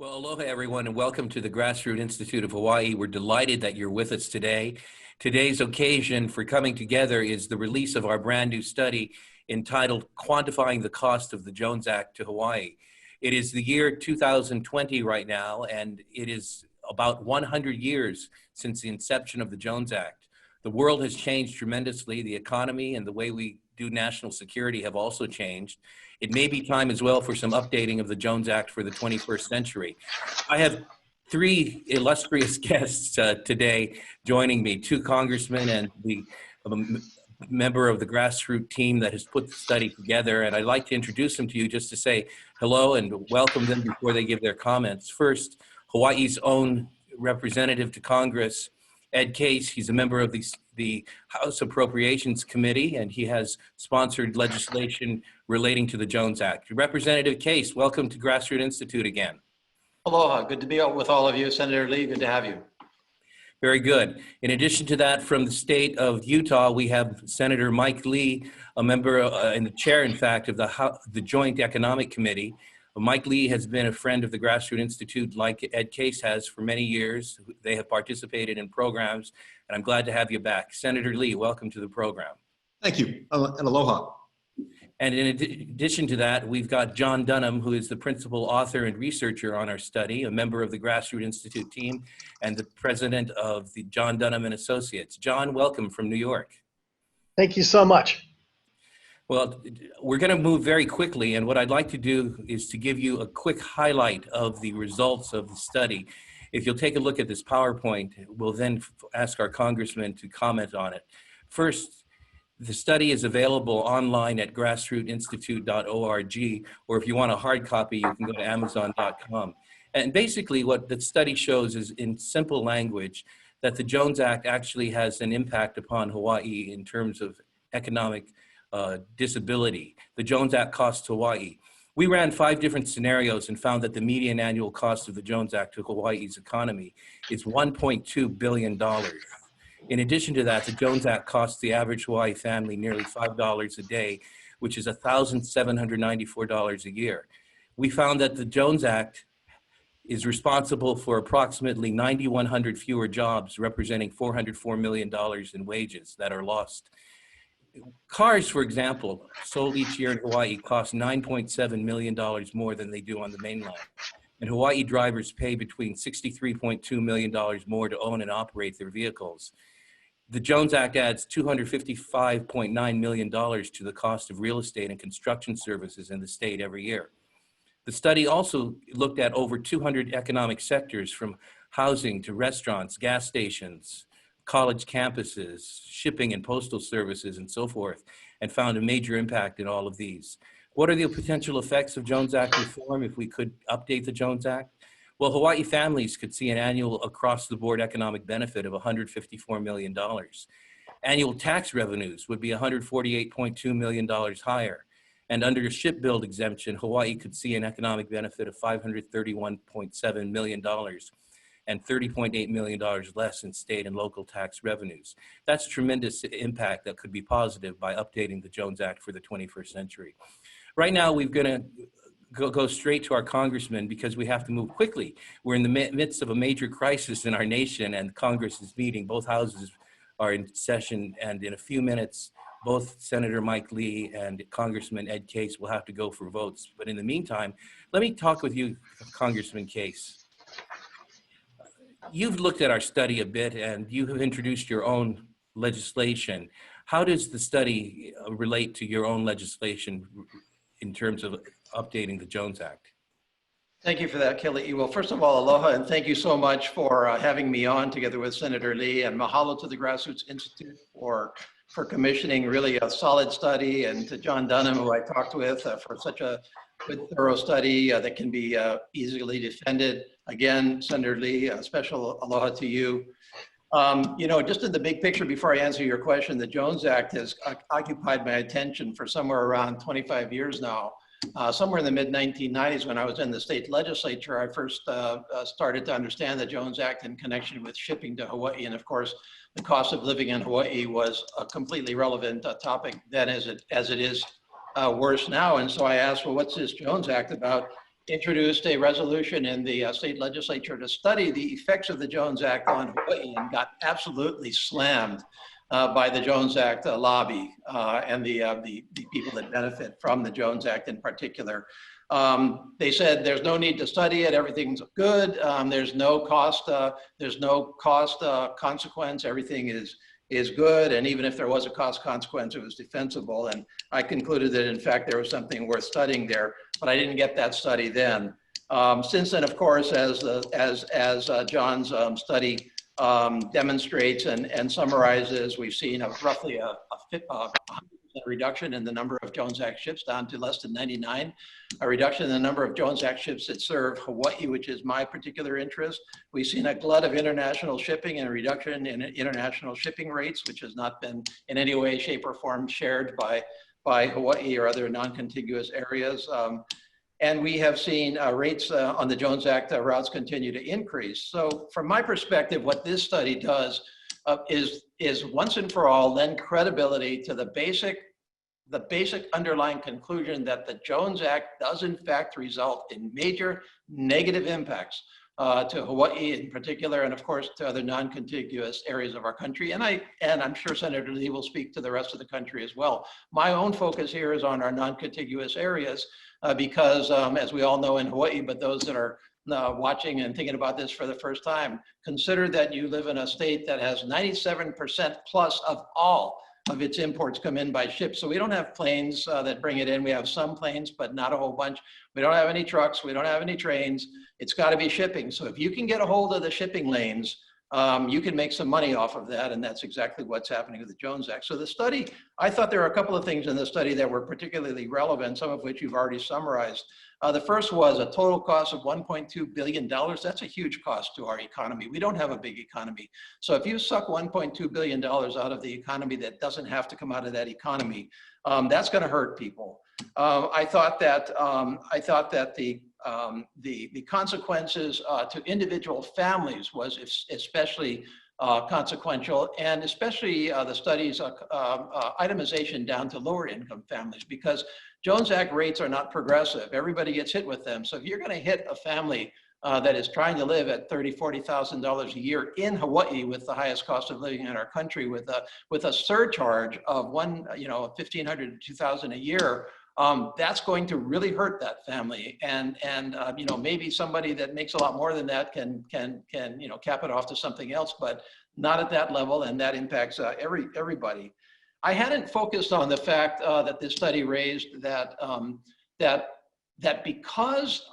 Well, aloha everyone and welcome to the Grassroots Institute of Hawaii. We're delighted that you're with us today. Today's occasion for coming together is the release of our brand new study entitled Quantifying the Cost of the Jones Act to Hawaii. It is the year 2020 right now, and it is about 100 years since the inception of the Jones Act. The world has changed tremendously. The economy and the way we do national security have also changed. It may be time as well for some updating of the Jones Act for the 21st century. I have three illustrious guests today joining me, two congressmen and the member of the grassroots team that has put the study together. And I'd like to introduce them to you just to say hello and welcome them before they give their comments. First, Hawaii's own representative to Congress, Ed Case. He's a member of the House Appropriations Committee, and he has sponsored legislation relating to the Jones Act. Representative Case, welcome to Grassroots Institute again. Aloha, good to be out with all of you. Senator Lee, good to have you. Very good. In addition to that, from the state of Utah, we have Senator Mike Lee, a member and the chair, in fact, of the Joint Economic Committee. Mike Lee has been a friend of the Grassroots Institute like Ed Case has for many years. They have participated in programs, and I'm glad to have you back. Senator Lee, welcome to the program. Thank you, and aloha. And in addition to that, we've got John Dunham, who is the principal author and researcher on our study, a member of the Grassroots Institute team, and the president of the John Dunham and Associates. John, welcome from New York. Thank you so much. Well, we're going to move very quickly, and what I'd like to do is to give you a quick highlight of the results of the study. If you'll take a look at this PowerPoint, we'll then ask our congressman to comment on it. First, the study is available online at grassrootsinstitute.org, or if you want a hard copy, you can go to amazon.com. And basically what the study shows is, in simple language, that the Jones Act actually has an impact upon Hawaii in terms of economic disability. The Jones Act costs Hawaii. We ran 5 different scenarios and found that the median annual cost of the Jones Act to Hawaii's economy is $1.2 billion. In addition to that, the Jones Act costs the average Hawaii family nearly $5 a day, which is $1,794 a year. We found that the Jones Act is responsible for approximately 9,100 fewer jobs, representing $404 million in wages that are lost. Cars, for example, sold each year in Hawaii cost $9.7 million more than they do on the mainland. And Hawaii drivers pay between $63.2 million more to own and operate their vehicles. The Jones Act adds $255.9 million to the cost of real estate and construction services in the state every year. The study also looked at over 200 economic sectors, from housing to restaurants, gas stations, college campuses, shipping and postal services, and so forth, and found a major impact in all of these. What are the potential effects of Jones Act reform if we could update the Jones Act? Well, Hawaii families could see an annual across-the-board economic benefit of $154 million. Annual tax revenues would be $148.2 million higher. And under a shipbuild exemption, Hawaii could see an economic benefit of $531.7 million. And $30.8 million less in state and local tax revenues. That's tremendous impact that could be positive by updating the Jones Act for the 21st century. Right now, we're going to go straight to our congressman because we have to move quickly. We're in the midst of a major crisis in our nation, and Congress is meeting. Both houses are in session, and in a few minutes, both Senator Mike Lee and Congressman Ed Case will have to go for votes. But in the meantime, let me talk with you, Congressman Case. You've looked at our study a bit, and you have introduced your own legislation. How does the study relate to your own legislation in terms of updating the Jones Act? Thank you for that, Kelly. Well, first of all, aloha, and thank you so much for having me on together with Senator Lee, and mahalo to the Grassroots Institute for commissioning really a solid study, and to John Dunham, who I talked with, for such a good, thorough study that can be easily defended. Again, Senator Lee, a special aloha to you. You know, just in the big picture, before I answer your question, the Jones Act has occupied my attention for somewhere around 25 years now. Somewhere in the mid-1990s, when I was in the state legislature, I first started to understand the Jones Act in connection with shipping to Hawaii. And of course, the cost of living in Hawaii was a completely relevant topic then, as it is worse now. And so I asked, well, what's this Jones Act about? introduced a resolution in the state legislature to study the effects of the Jones Act on Hawaii and got absolutely slammed by the Jones Act lobby and the people that benefit from the Jones Act in particular. They said there's no need to study it. Everything's good. There's no cost. Consequence. Everything is good. And even if there was a cost consequence, it was defensible. And I concluded that in fact there was something worth studying there, but I didn't get that study then. Since then, of course, as John's study demonstrates and summarizes, we've seen roughly a 100% reduction in the number of Jones Act ships down to less than 99, a reduction in the number of Jones Act ships that serve Hawaii, which is my particular interest. We've seen a glut of international shipping and a reduction in international shipping rates, which has not been in any way, shape, or form shared by Hawaii or other non-contiguous areas. And we have seen rates on the Jones Act routes continue to increase. So from my perspective, what this study does is once and for all lend credibility to the basic underlying conclusion that the Jones Act does in fact result in major negative impacts to Hawaii in particular, and of course to other non-contiguous areas of our country. And I'm sure Senator Lee will speak to the rest of the country as well. My own focus here is on our non-contiguous areas because as we all know in Hawaii, but those that are watching and thinking about this for the first time, consider that you live in a state that has 97% plus of all of its imports come in by ship. So we don't have planes that bring it in. We have some planes, but not a whole bunch. We don't have any trucks. We don't have any trains. It's got to be shipping. So if you can get a hold of the shipping lanes, you can make some money off of that, and that's exactly what's happening with the Jones Act. So the study, I thought there were a couple of things in the study that were particularly relevant, some of which you've already summarized. The first was a total cost of $1.2 billion. That's a huge cost to our economy. We don't have a big economy. So if you suck $1.2 billion out of the economy that doesn't have to come out of that economy, that's going to hurt people. I thought that the consequences to individual families was especially consequential, and especially the study's itemization down to lower income families, because Jones Act rates are not progressive. Everybody gets hit with them. So if you're going to hit a family that is trying to live at $30,000, $40,000 a year in Hawaii with the highest cost of living in our country, with a surcharge of $1,500 to $2,000 a year, that's going to really hurt that family. And maybe somebody that makes a lot more than that can cap it off to something else, but not at that level, and that impacts everybody. I hadn't focused on the fact that this study raised that because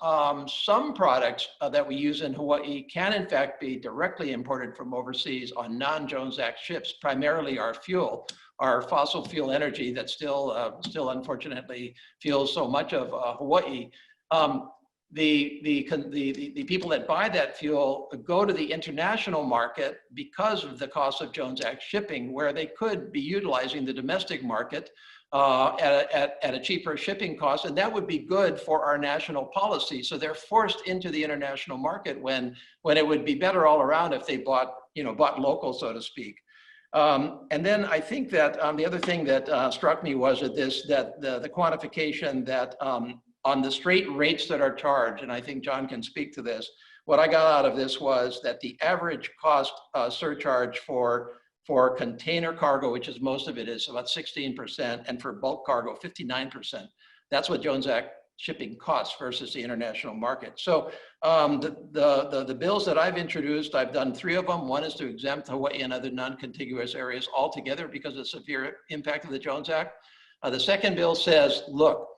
some products that we use in Hawaii can in fact be directly imported from overseas on non-Jones Act ships, primarily our fuel, our fossil fuel energy that still unfortunately fuels so much of Hawaii. The people that buy that fuel go to the international market because of the cost of Jones Act shipping, where they could be utilizing the domestic market at a cheaper shipping cost, and that would be good for our national policy. So they're forced into the international market when it would be better all around if they bought local, so to speak. And then I think that the other thing that struck me was that the quantification that on the straight rates that are charged, and I think John can speak to this, what I got out of this was that the average cost surcharge for container cargo, which is most of it, is about 16%, and for bulk cargo, 59%. That's what Jones Act shipping costs versus the international market. So the bills that I've introduced, I've done 3 of them. One is to exempt Hawaii and other non-contiguous areas altogether because of the severe impact of the Jones Act. The second bill says, look,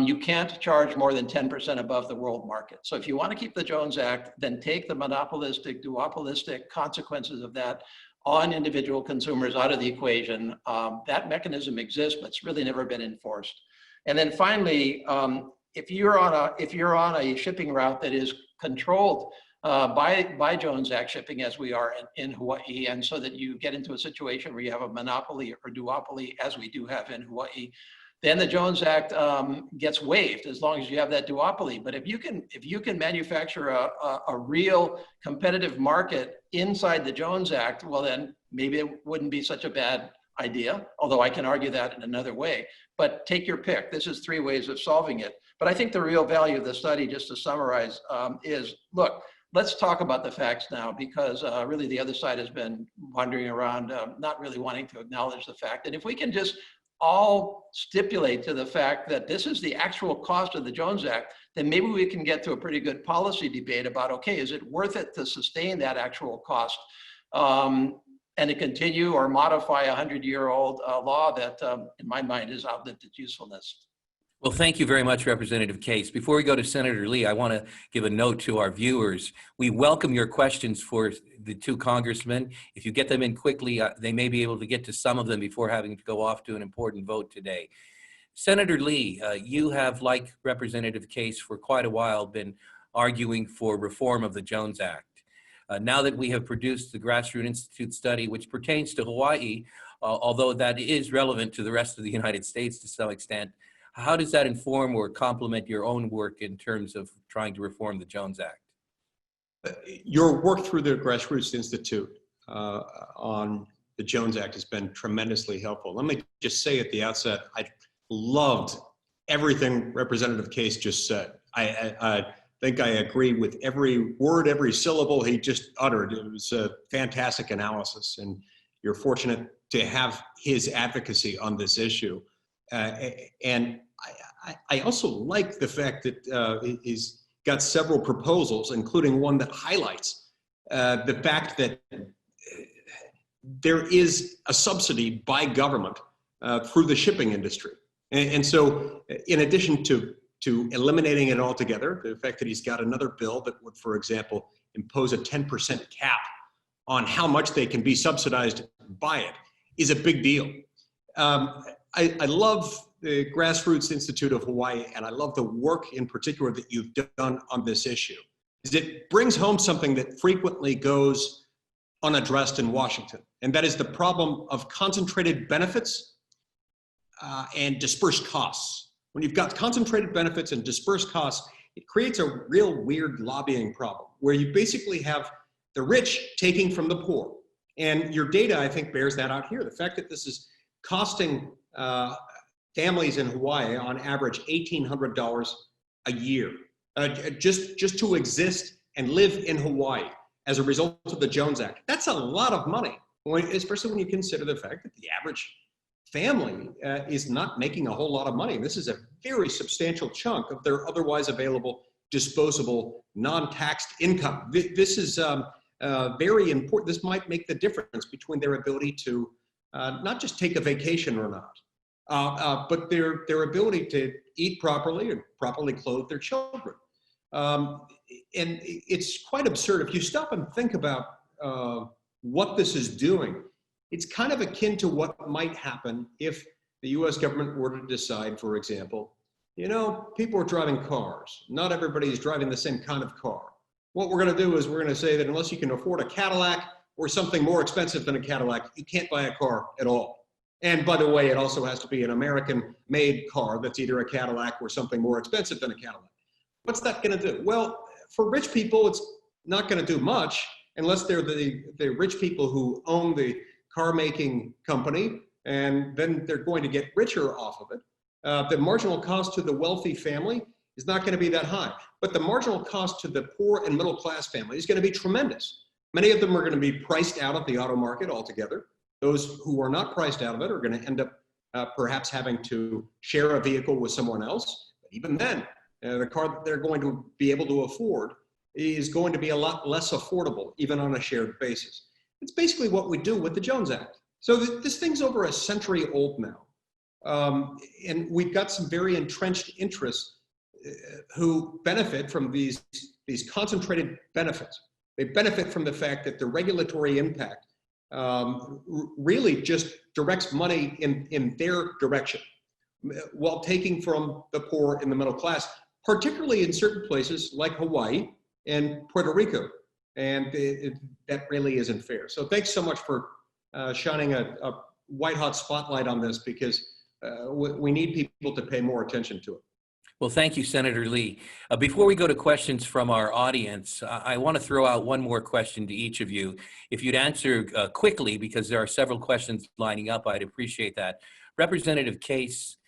you can't charge more than 10% above the world market. So if you want to keep the Jones Act, then take the monopolistic, duopolistic consequences of that on individual consumers out of the equation. That mechanism exists, but it's really never been enforced. And then finally, if you're on a shipping route that is controlled by Jones Act shipping, as we are in Hawaii, and so that you get into a situation where you have a monopoly or duopoly, as we do have in Hawaii, then the Jones Act gets waived as long as you have that duopoly. But if you can manufacture a real competitive market inside the Jones Act, well then maybe it wouldn't be such a bad idea, although I can argue that in another way. But take your pick. This is 3 ways of solving it. But I think the real value of the study, just to summarize, is, look, let's talk about the facts now, because really the other side has been wandering around, not really wanting to acknowledge the fact. And if we can just all stipulate to the fact that this is the actual cost of the Jones Act, then maybe we can get to a pretty good policy debate about, okay, is it worth it to sustain that actual cost and to continue or modify a 100-year-old law that, in my mind, is outlived its usefulness? Well, thank you very much, Representative Case. Before we go to Senator Lee, I want to give a note to our viewers. We welcome your questions for the two congressmen. If you get them in quickly, they may be able to get to some of them before having to go off to an important vote today. Senator Lee, you have, like Representative Case, for quite a while been arguing for reform of the Jones Act. Now that we have produced the Grassroots Institute study, which pertains to Hawaii, although that is relevant to the rest of the United States to some extent, how does that inform or complement your own work in terms of trying to reform the Jones Act? Your work through the Grassroots Institute on the Jones Act has been tremendously helpful. Let me just say at the outset, I loved everything Representative Case just said. I think I agree with every word, every syllable he just uttered. It was a fantastic analysis, and you're fortunate to have his advocacy on this issue. And I also like the fact that he's got several proposals, including one that highlights the fact that there is a subsidy by government through the shipping industry. And so in addition to eliminating it altogether, the fact that he's got another bill that would, for example, impose a 10% cap on how much they can be subsidized by it is a big deal. I love the Grassroots Institute of Hawaii, and I love the work in particular that you've done on this issue. It brings home something that frequently goes unaddressed in Washington, and that is the problem of concentrated benefits and dispersed costs. When you've got concentrated benefits and dispersed costs, it creates a real weird lobbying problem where you basically have the rich taking from the poor. And your data, I think, bears that out here. The fact that this is costing families in Hawaii on average $1,800 a year just to exist and live in Hawaii as a result of the Jones Act. That's a lot of money, especially when you consider the fact that the average family is not making a whole lot of money. This is a very substantial chunk of their otherwise available disposable non-taxed income. This is very important. This might make the difference between their ability to not just take a vacation or not, but their ability to eat properly and properly clothe their children. And it's quite absurd. If you stop and think about what this is doing, it's kind of akin to what might happen if the US government were to decide, for example, you know, people are driving cars. Not everybody is driving the same kind of car. What we're going to do is we're going to say that unless you can afford a Cadillac or something more expensive than a Cadillac, you can't buy a car at all. And by the way, it also has to be an American-made car that's either a Cadillac or something more expensive than a Cadillac. What's that going to do? Well, for rich people, it's not going to do much unless they're the rich people who own the car-making company, and then they're going to get richer off of it. The marginal cost to the wealthy family is not going to be that high, but the marginal cost to the poor and middle-class family is going to be tremendous. Many of them are going to be priced out of the auto market altogether. Those who are not priced out of it are going to end up perhaps having to share a vehicle with someone else. But even then, the car that they're going to be able to afford is going to be a lot less affordable, even on a shared basis. It's basically what we do with the Jones Act. So this thing's over a century old now. And we've got some very entrenched interests who benefit from these concentrated benefits. They benefit from the fact that the regulatory impact really just directs money in their direction while taking from the poor and the middle class, particularly in certain places like Hawaii and Puerto Rico. And that really isn't fair. So thanks so much for shining a white hot spotlight on this, because we need people to pay more attention to it. Well, thank you, Senator Lee. Before we go to questions from our audience, I want to throw out one more question to each of you. If you'd answer quickly, because there are several questions lining up, I'd appreciate that. Representative Case,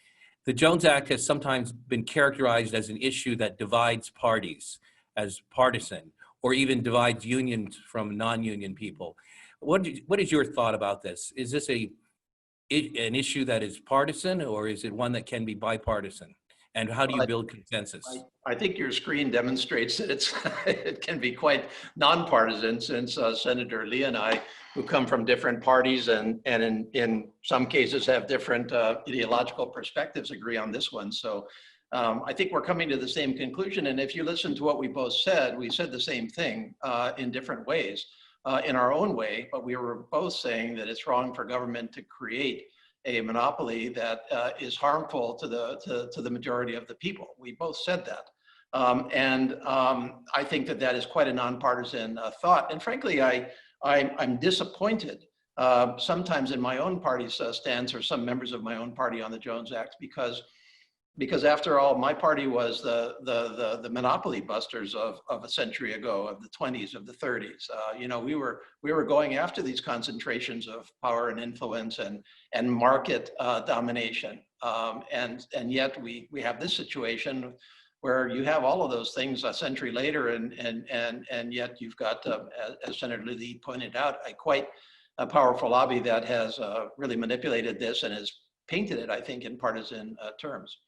The Jones Act has sometimes been characterized as an issue that divides parties, as partisan, or even divides unions from non-union people. What is your thought about this? Is this an issue that is partisan, or is it one that can be bipartisan? And how do you build consensus? I think your screen demonstrates that it can be quite nonpartisan, since Senator Lee and I, who come from different parties and in some cases have different ideological perspectives, agree on this one. So I think we're coming to the same conclusion. And if you listen to what we both said, we said the same thing in different ways, in our own way, but we were both saying that it's wrong for government to create a monopoly that is harmful to the majority of the people. We both said that. I think that is quite a nonpartisan thought. And frankly, I'm disappointed sometimes in my own party's stance, or some members of my own party, on the Jones Act, because after all, my party was the monopoly busters of a century ago, of the 20s, of the 30s. You know, we were going after these concentrations of power and influence and market domination, and yet we have this situation where you have all of those things a century later, and yet you've got, as Senator Lee pointed out, a powerful lobby that has really manipulated this and has painted it, I think, in partisan terms.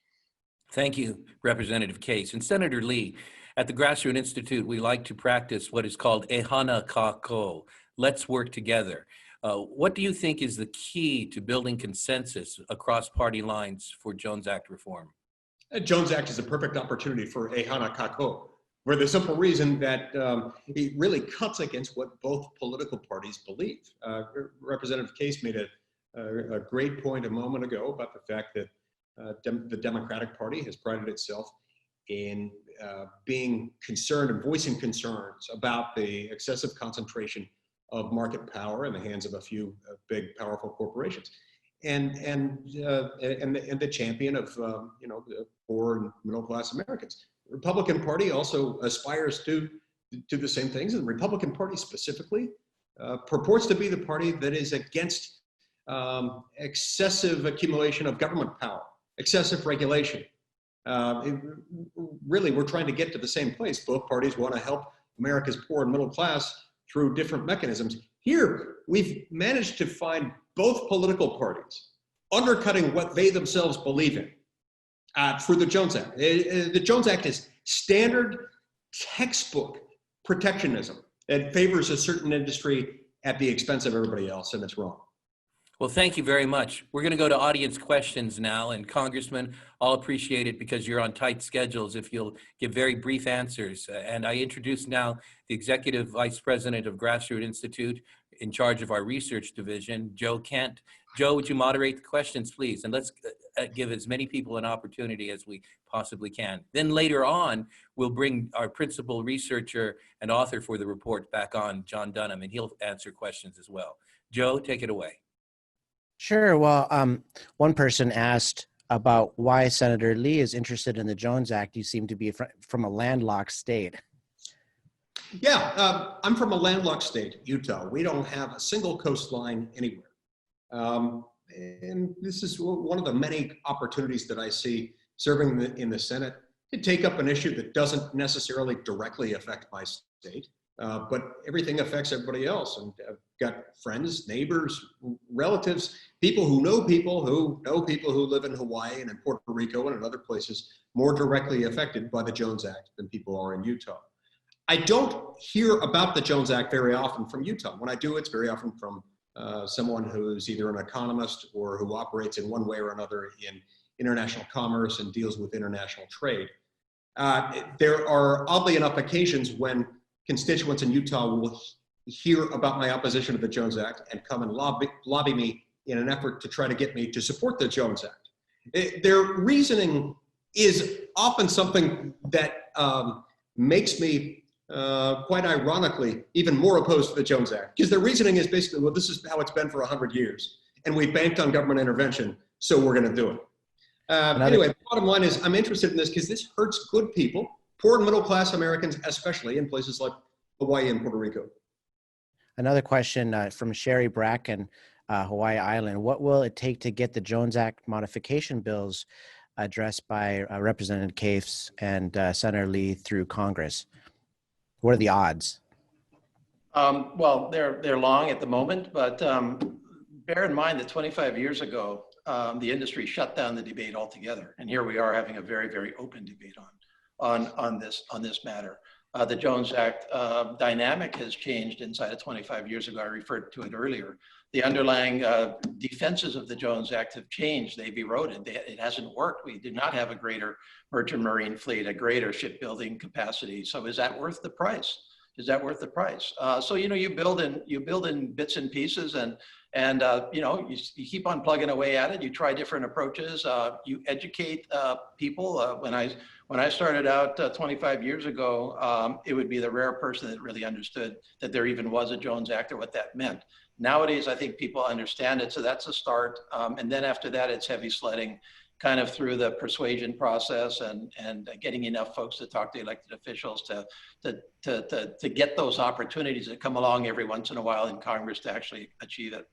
Thank you, Representative Case. And Senator Lee, at the Grassroots Institute, we like to practice what is called ehana kako. Let's work together. What do you think is the key to building consensus across party lines for Jones Act reform? Jones Act is a perfect opportunity for ehana kako, for the simple reason that it really cuts against what both political parties believe. Representative Case made a great point a moment ago about the fact that the Democratic Party has prided itself in being concerned and voicing concerns about the excessive concentration of market power in the hands of a few big, powerful corporations, and the champion of the poor and middle-class Americans. The Republican Party also aspires to the same things, and the Republican Party specifically purports to be the party that is against excessive accumulation of government power, excessive regulation. Really, we're trying to get to the same place. Both parties want to help America's poor and middle class through different mechanisms. Here, we've managed to find both political parties undercutting what they themselves believe in through the Jones Act. The Jones Act is standard textbook protectionism. It favors a certain industry at the expense of everybody else, and it's wrong. Well, thank you very much. We're going to go to audience questions now. And Congressman, I'll appreciate it because you're on tight schedules if you'll give very brief answers. And I introduce now the Executive Vice President of Grassroots Institute in charge of our research division, Joe Kent. Joe, would you moderate the questions, please? And let's give as many people an opportunity as we possibly can. Then later on, we'll bring our principal researcher and author for the report back on, John Dunham, and he'll answer questions as well. Joe, take it away. Sure. Well, one person asked about why Senator Lee is interested in the Jones Act. You seem to be from a landlocked state. Yeah, I'm from a landlocked state, Utah. We don't have a single coastline anywhere. And this is one of the many opportunities that I see serving in the Senate to take up an issue that doesn't necessarily directly affect my state, but everything affects everybody else. And I've got friends, neighbors, relatives, people who know people who live in Hawaii and in Puerto Rico and in other places more directly affected by the Jones Act than people are in Utah. I don't hear about the Jones Act very often from Utah. When I do, it's very often from someone who's either an economist or who operates in one way or another in international commerce and deals with international trade. There are, oddly enough, occasions when constituents in Utah will hear about my opposition to the Jones Act and come and lobby me in an effort to try to get me to support the Jones Act. Their reasoning is often something that makes me, quite ironically, even more opposed to the Jones Act. Because their reasoning is basically, well, this is how it's been for 100 years, and we banked on government intervention, so we're going to do it. Anyway, the bottom line is I'm interested in this because this hurts good people, poor and middle class Americans, especially in places like Hawaii and Puerto Rico. Another question from Sherry Bracken, Hawaii Island. What will it take to get the Jones Act modification bills addressed by Representative Cafes and Senator Lee through Congress? What are the odds? Well, they're long at the moment, but bear in mind that 25 years ago, the industry shut down the debate altogether, and here we are having a very, very open debate on this matter. The Jones Act dynamic has changed inside of 25 years ago. I referred to it earlier. The underlying defenses of the Jones Act have changed. They've eroded. It hasn't worked. We did not have a greater merchant marine fleet, a greater shipbuilding capacity. So is that worth the price? Is that worth the price? So, you know, you build in bits and pieces, and you know, you keep on plugging away at it. You try different approaches. You educate people. When I started out 25 years ago, it would be the rare person that really understood that there even was a Jones Act or what that meant. Nowadays, I think people understand it, so that's a start. And then after that, it's heavy sledding, kind of through the persuasion process and getting enough folks to talk to elected officials to get those opportunities that come along every once in a while in Congress to actually achieve it.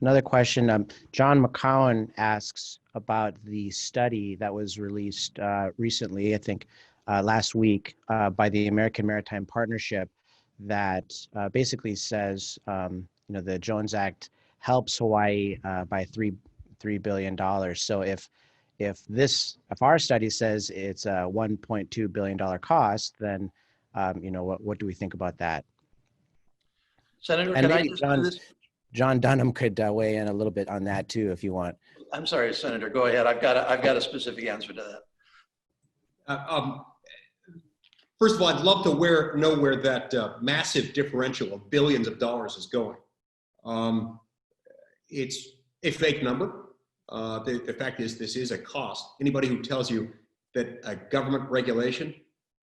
Another question, John McCowan asks about the study that was released recently, I think last week, by the American Maritime Partnership that basically says, you know, the Jones Act helps Hawaii by $3 billion. So if our study says it's a $1.2 billion cost, then you know, what do we think about that? Senator, And can I maybe just do this? John Dunham could weigh in a little bit on that too, if you want. I'm sorry, Senator, go ahead. I've got a specific answer to that. First of all, I'd love to know where that massive differential of billions of dollars is going. It's a fake number. The fact is, this is a cost. Anybody who tells you that a government regulation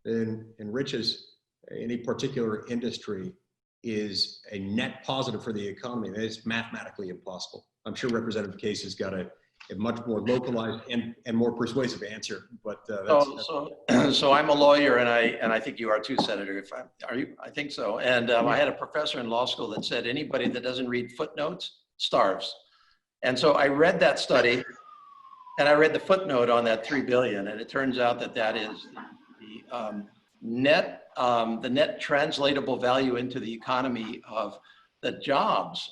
enriches any particular industry is a net positive for the economy, that is mathematically impossible. I'm sure Representative Case has got a much more localized and more persuasive answer, but so I'm a lawyer, and I think you are too, Senator. Are you? I think so. And I had a professor in law school that said anybody that doesn't read footnotes starves. And so I read that study, and I read the footnote on that $3 billion, and it turns out that is the net translatable value into the economy of the jobs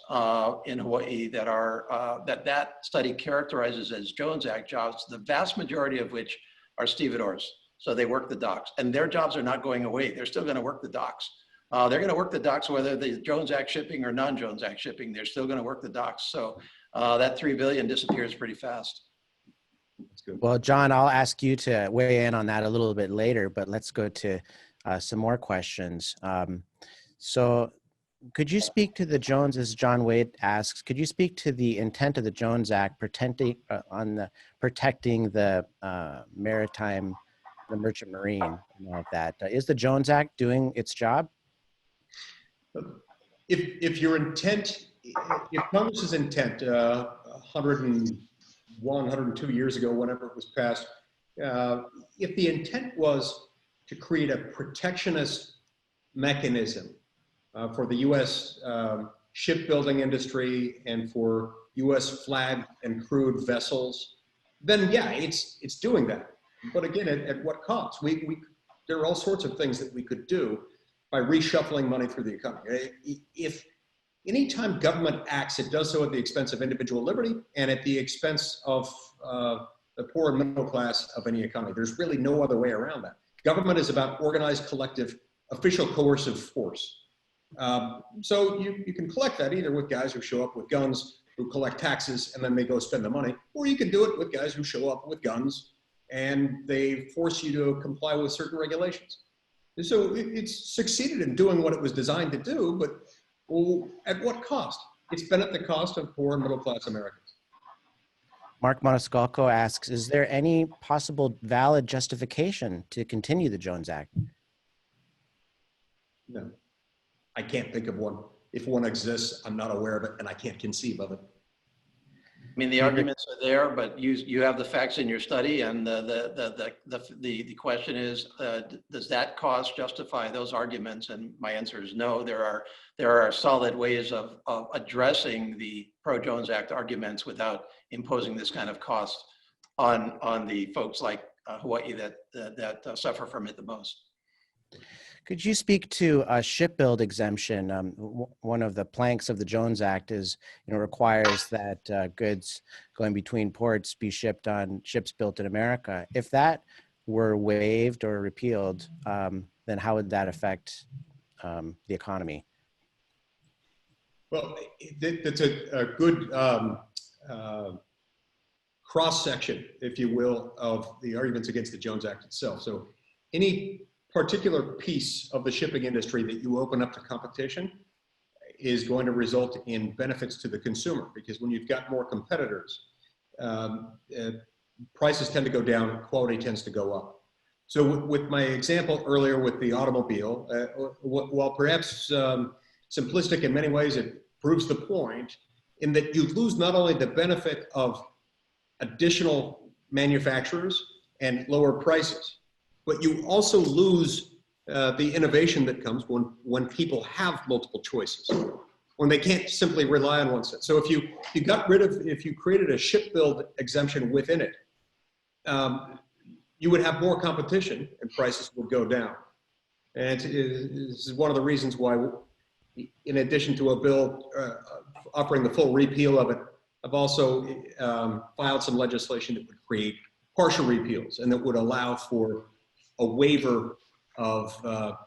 in Hawaii that are that study characterizes as Jones Act jobs, the vast majority of which are stevedores. So they work the docks, and their jobs are not going away. They're still going to work the docks. They're going to work the docks whether the Jones Act shipping or non-Jones Act shipping. They're still going to work the docks. So that $3 billion disappears pretty fast. Well, John, I'll ask you to weigh in on that a little bit later, but let's go to some more questions. So could you speak to the Jones, as John Wade asks, could you speak to the intent of the Jones Act protecting the maritime, the merchant marine and all of that? Is the Jones Act doing its job? if your intent, if Congress's intent 101, 102 years ago, whenever it was passed, if the intent was to create a protectionist mechanism for the U.S. Shipbuilding industry and for U.S. flagged and crewed vessels, then yeah, it's doing that. But again, at what cost? There are all sorts of things that we could do by reshuffling money through the economy. If anytime government acts, it does so at the expense of individual liberty and at the expense of the poor and middle class of any economy. There's really no other way around that. Government is about organized, collective, official coercive force. So you can collect that either with guys who show up with guns, who collect taxes, and then they go spend the money, or you can do it with guys who show up with guns and they force you to comply with certain regulations. And so it's succeeded in doing what it was designed to do, but at what cost? It's been at the cost of poor and middle class Americans. Mark Moniscalco asks, is there any possible valid justification to continue the Jones Act? No, I can't think of one. If one exists, I'm not aware of it, and I can't conceive of it. I mean, the arguments are there, but you have the facts in your study, and the question is, does that cost justify those arguments? And my answer is no. There are solid ways of addressing the pro-Jones Act arguments without imposing this kind of cost on the folks like Hawaii that suffer from it the most. Could you speak to a shipbuild exemption? One of the planks of the Jones Act is, requires that goods going between ports be shipped on ships built in America. If that were waived or repealed, then how would that affect the economy? Well, that's a good cross-section, if you will, of the arguments against the Jones Act itself. So any particular piece of the shipping industry that you open up to competition is going to result in benefits to the consumer, because when you've got more competitors, prices tend to go down, quality tends to go up. So with my example earlier with the automobile, while perhaps simplistic in many ways, it proves the point in that you lose not only the benefit of additional manufacturers and lower prices, but you also lose the innovation that comes when people have multiple choices, when they can't simply rely on one set. So if you created a shipbuild exemption within it, you would have more competition and prices would go down. And this is one of the reasons why, in addition to a bill offering the full repeal of it, I've also filed some legislation that would create partial repeals and that would allow for a waiver of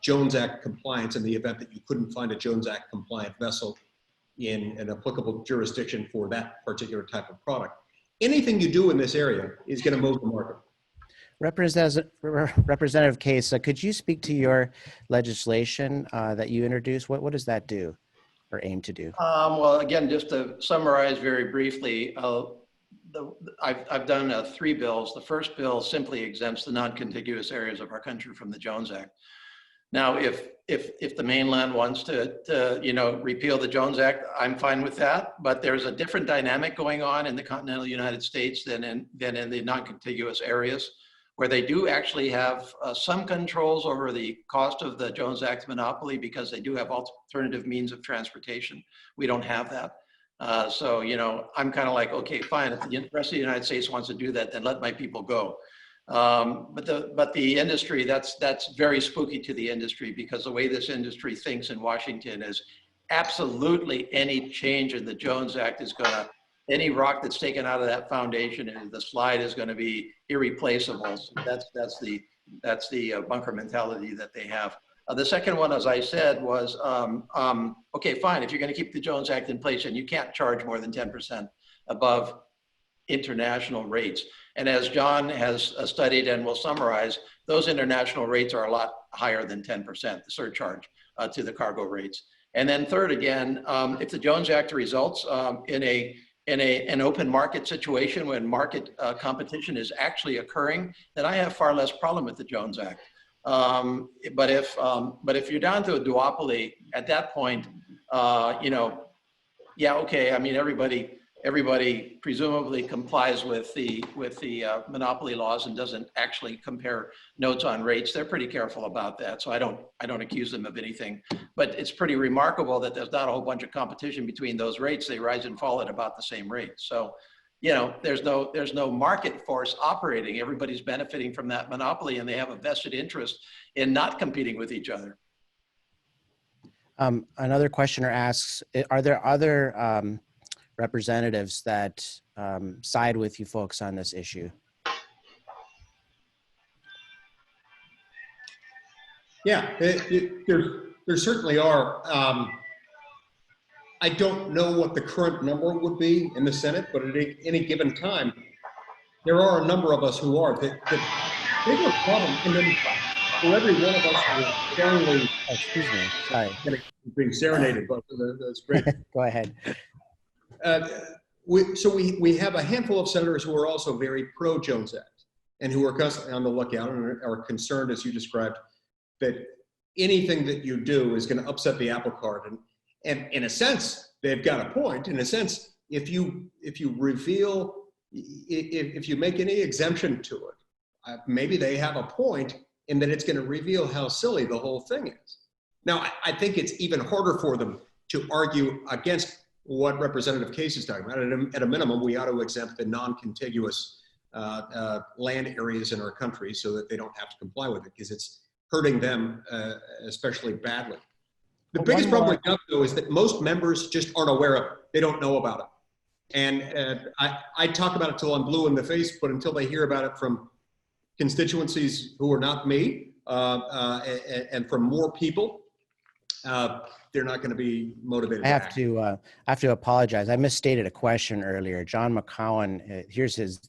Jones Act compliance in the event that you couldn't find a Jones Act compliant vessel in an applicable jurisdiction for that particular type of product. Anything you do in this area is going to move the market. Representative Case, could you speak to your legislation that you introduced? What does that do or aim to do? Well, again, just to summarize very briefly, I've done 3 bills. The first bill simply exempts the non-contiguous areas of our country from the Jones Act. Now, if the mainland wants to repeal the Jones Act, I'm fine with that. But there's a different dynamic going on in the continental United States than in the non-contiguous areas, where they do actually have some controls over the cost of the Jones Act monopoly because they do have alternative means of transportation. We don't have that. So, I'm kind of like, okay, fine. If the rest of the United States wants to do that, then let my people go. But the industry, that's very spooky to the industry, because the way this industry thinks in Washington is absolutely any change in the Jones Act is any rock that's taken out of that foundation and the slide is going to be irreplaceable. So that's the bunker mentality that they have. The second one, as I said, was, okay, fine, if you're going to keep the Jones Act in place, and you can't charge more than 10% above international rates. And as John has studied and will summarize, those international rates are a lot higher than 10%, the surcharge to the cargo rates. And then third, again, if the Jones Act results in an open market situation when market competition is actually occurring, then I have far less problem with the Jones Act. But if you're down to a duopoly at that point, yeah, okay. I mean, everybody presumably complies with the monopoly laws and doesn't actually compare notes on rates. They're pretty careful about that, so I don't accuse them of anything. But it's pretty remarkable that there's not a whole bunch of competition between those rates. They rise and fall at about the same rate. So, there's no market force operating. Everybody's benefiting from that monopoly, and they have a vested interest in not competing with each other. Another questioner asks, are there other representatives that side with you folks on this issue? Yeah, there certainly are. I don't know what the current number would be in the Senate, but at any given time, there are a number of us who are. The bigger problem, and then for every one of us who is strongly, excuse me, sorry, being serenaded, but that's great. Go ahead. We have a handful of senators who are also very pro-Jones Act and who are constantly on the lookout and are concerned, as you described, that anything that you do is going to upset the apple cart. And in a sense, they've got a point. In a sense, if you reveal, if you make any exemption to it, maybe they have a point in that it's going to reveal how silly the whole thing is. Now, I think it's even harder for them to argue against what Representative Case is talking about. At a minimum, we ought to exempt the non-contiguous land areas in our country so that they don't have to comply with it, because it's hurting them especially badly. The But biggest one problem more- with GOV, though, is that most members just aren't aware of it. They don't know about it. And I talk about it till I'm blue in the face, but until they hear about it from constituencies who are not me, and from more people, they're not going to be motivated. I to have act. to apologize. I misstated a question earlier. John McCowan,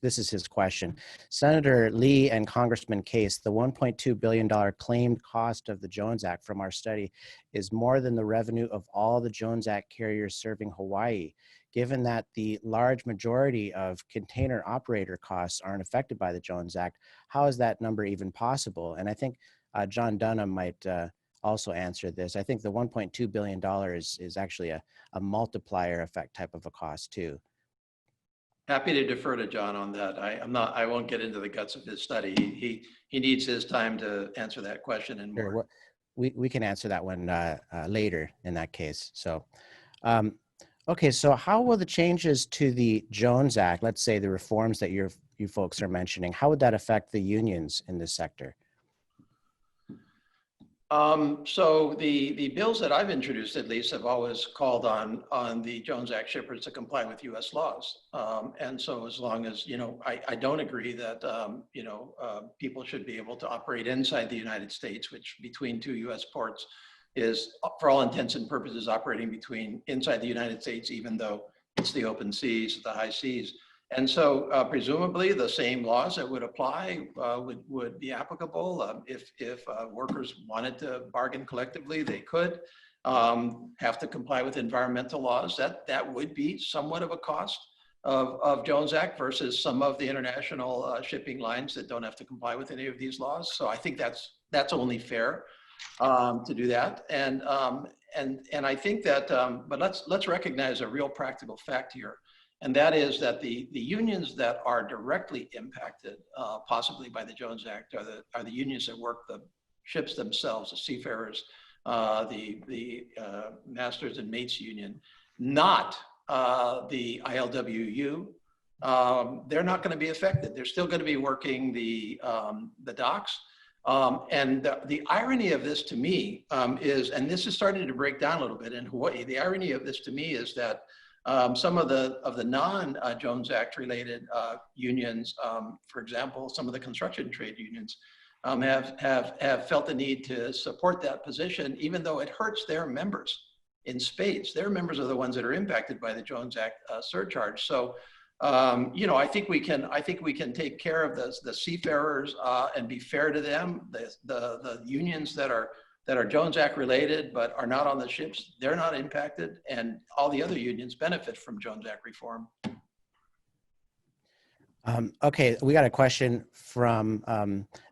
this is his question. Senator Lee and Congressman Case, the $1.2 billion claimed cost of the Jones Act from our study is more than the revenue of all the Jones Act carriers serving Hawaii. Given that the large majority of container operator costs aren't affected by the Jones Act, how is that number even possible? And I think John Dunham might also answer this. I think the $1.2 billion is actually a multiplier effect type of a cost too. Happy to defer to John on that. I won't get into the guts of his study. He needs his time to answer that question and more. Sure. We can answer that one later in that case. So, okay, so how will the changes to the Jones Act, let's say the reforms that you folks are mentioning, how would that affect the unions in this sector? So the bills that I've introduced, at least, have always called on the Jones Act shippers to comply with U.S. laws. And so as long as, I don't agree that, people should be able to operate inside the United States, which between two U.S. ports is, for all intents and purposes, operating inside the United States, even though it's the open seas, the high seas. And so presumably the same laws that would apply would be applicable. If workers wanted to bargain collectively, they could have to comply with environmental laws. That would be somewhat of a cost of Jones Act versus some of the international shipping lines that don't have to comply with any of these laws. So I think that's only fair to do that. And I think that, but let's recognize a real practical fact here. And that is that the unions that are directly impacted, possibly by the Jones Act, are the unions that work the ships themselves, the seafarers, the masters and mates union, not the ILWU. They're not going to be affected. They're still going to be working the docks. And the irony of this to me is, and this is starting to break down a little bit in Hawaii, the irony of this to me is that some of the non-Jones Act related unions, for example, some of the construction trade unions, have felt the need to support that position, even though it hurts their members in spades. Their members are the ones that are impacted by the Jones Act surcharge. So, I think we can take care of the seafarers and be fair to them. The unions that are Jones Act related but are not on the ships, they're not impacted, and all the other unions benefit from Jones Act reform. Okay, we got a question from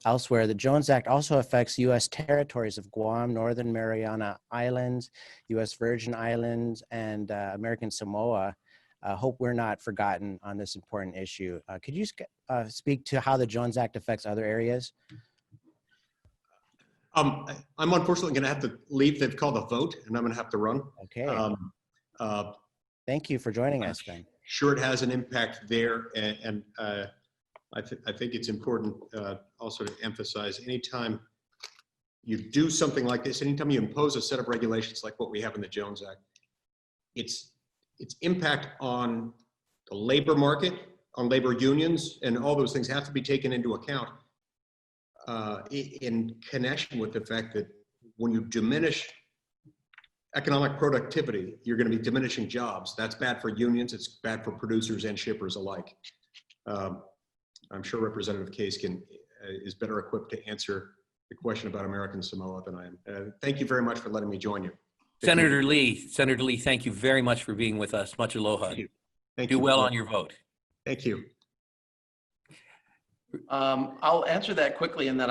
elsewhere. The Jones Act also affects U.S. territories of Guam, Northern Mariana Islands, U.S. Virgin Islands, and American Samoa. Hope we're not forgotten on this important issue. Could you speak to how the Jones Act affects other areas? I'm unfortunately going to have to leave. They've called a vote, and I'm going to have to run. Okay. Thank you for joining us, then. Sure, it has an impact there, and I think it's important also to emphasize, anytime you do something like this, anytime you impose a set of regulations like what we have in the Jones Act, its impact on the labor market, on labor unions, and all those things have to be taken into account in connection with the fact that when you diminish economic productivity, you're going to be diminishing jobs. That's bad for unions. It's bad for producers and shippers alike. I'm sure Representative Case is better equipped to answer the question about American Samoa than I am. Thank you very much for letting me join you. Senator Lee, thank you very much for being with us. Much aloha. Thank you. Thank Do you. well on your vote. Thank you. I'll answer that quickly, and then